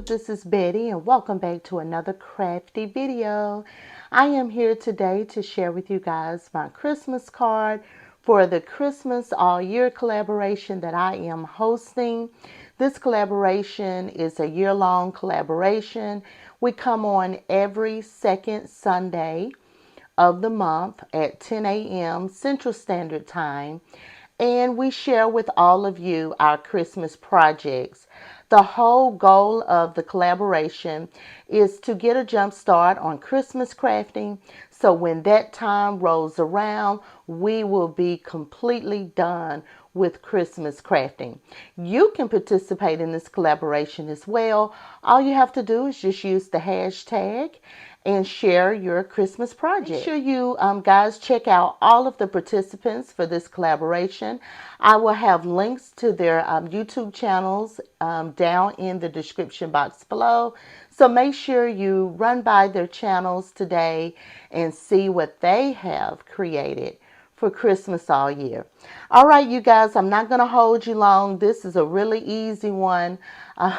this is Betty and welcome back to another crafty video. I am here today to share with you guys my Christmas card for the Christmas All Year collaboration that I am hosting. This collaboration is a year-long collaboration. We come on every second Sunday of the month at 10 a.m. Central Standard Time, and we share with all of you our Christmas projects. The whole goal of the collaboration is to get a jump start on Christmas crafting, so when that time rolls around, we will be completely done with Christmas crafting. You can participate in this collaboration as well. All you have to do is just use the hashtag and share your Christmas project. Make sure you guys check out all of the participants for this collaboration. I will have links to their YouTube channels down in the description box below. So make sure you run by their channels today and see what they have created for Christmas all year. All right, you guys, I'm not going to hold you long. This is a really easy one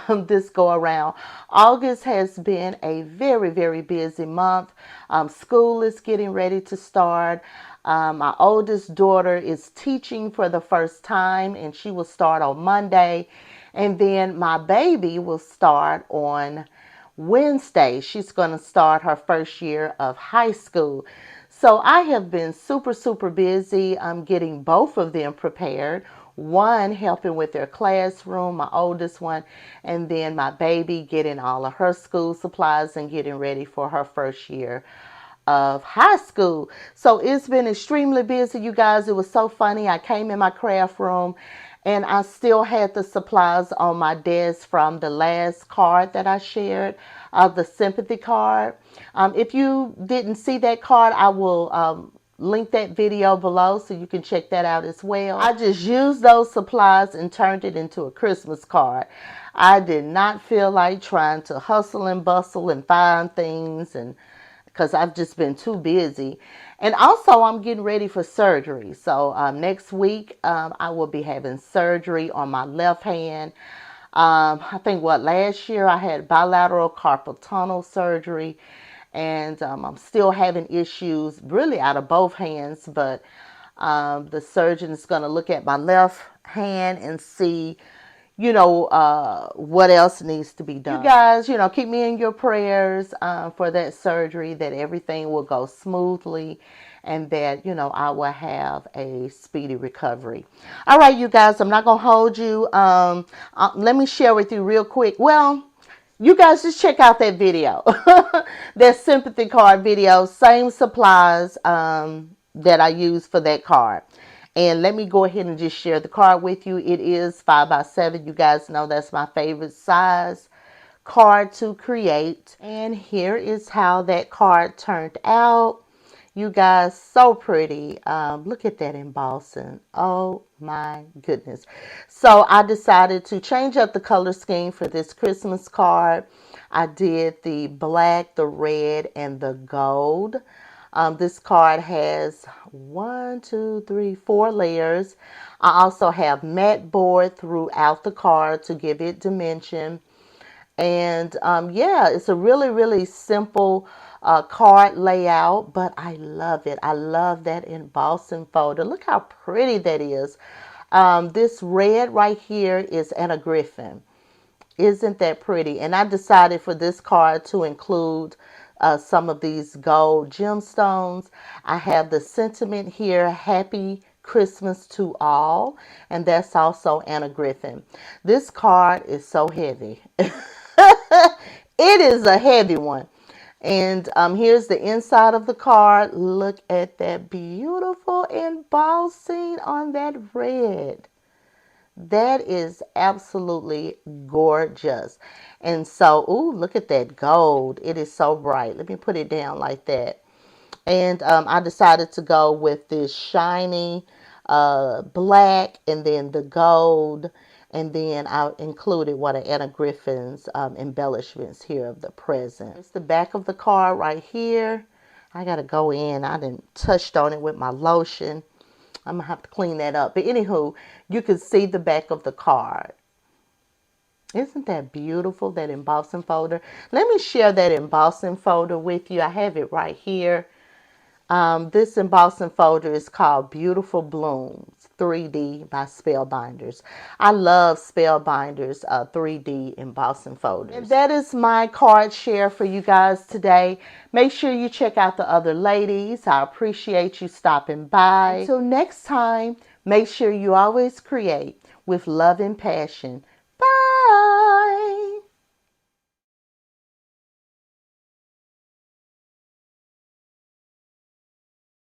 this go around. August has been a very, very busy month. School is getting ready to start. My oldest daughter is teaching for the first time, and she will start on Monday. And then my baby will start on Wednesday. She's going to start her first year of high school. So I have been super busy. I'm getting both of them prepared. One helping with their classroom, my oldest one, and then my baby getting all of her school supplies and getting ready for her first year of high school. So it's been extremely busy, you guys. It was so funny. I came in my craft room and I still had the supplies on my desk from the last card that I shared, the sympathy card. If you didn't see that card, I will link that video below so you can check that out as well. I just used those supplies and turned it into a Christmas card. I did not feel like trying to hustle and bustle and find things, and because I've just been too busy. And also I'm getting ready for surgery. So next week I will be having surgery on my left hand. I think last year I had bilateral carpal tunnel surgery, and I'm still having issues really out of both hands, but the surgeon is going to look at my left hand and see what else needs to be done. You guys, keep me in your prayers for that surgery, that everything will go smoothly and that, I will have a speedy recovery. All right, you guys, I'm not going to hold you. Let me share with you real quick. Well, you guys just check out that video, that sympathy card video, same supplies that I used for that card. And let me go ahead and just share the card with you. It is 5x7. You guys know that's my favorite size card to create. And here is how that card turned out. You guys, so pretty. Look at that embossing. Oh my goodness. So I decided to change up the color scheme for this Christmas card. I did the black, the red, and the gold. This card has 4 layers. I also have matte board throughout the card to give it dimension. And yeah, it's a really simple card layout, but I love it. I love that embossing folder. Look how pretty that is. This red right here is Anna Griffin. Isn't that pretty? And I decided for this card to include some of these gold gemstones. I have the sentiment here, Happy Christmas to All, and that's also Anna Griffin. This card is so heavy. It is a heavy one. And here's the inside of the card. Look at that beautiful embossing on that red. That is absolutely gorgeous. And so, ooh, look at that gold. It is so bright. Let me put it down like that. And I decided to go with this shiny black and then the gold. And then I included one of Anna Griffin's embellishments here of the present. It's the back of the card right here. I got to go in. I didn't touched on it with my lotion. I'm going to have to clean that up. But anywho, you can see the back of the card. Isn't that beautiful, that embossing folder? Let me share that embossing folder with you. I have it right here. This embossing folder is called Beautiful Blooms 3D by Spellbinders. I love Spellbinders 3D embossing folders. And that is my card share for you guys today. Make sure you check out the other ladies. I appreciate you stopping by. Until next time, make sure you always create with love and passion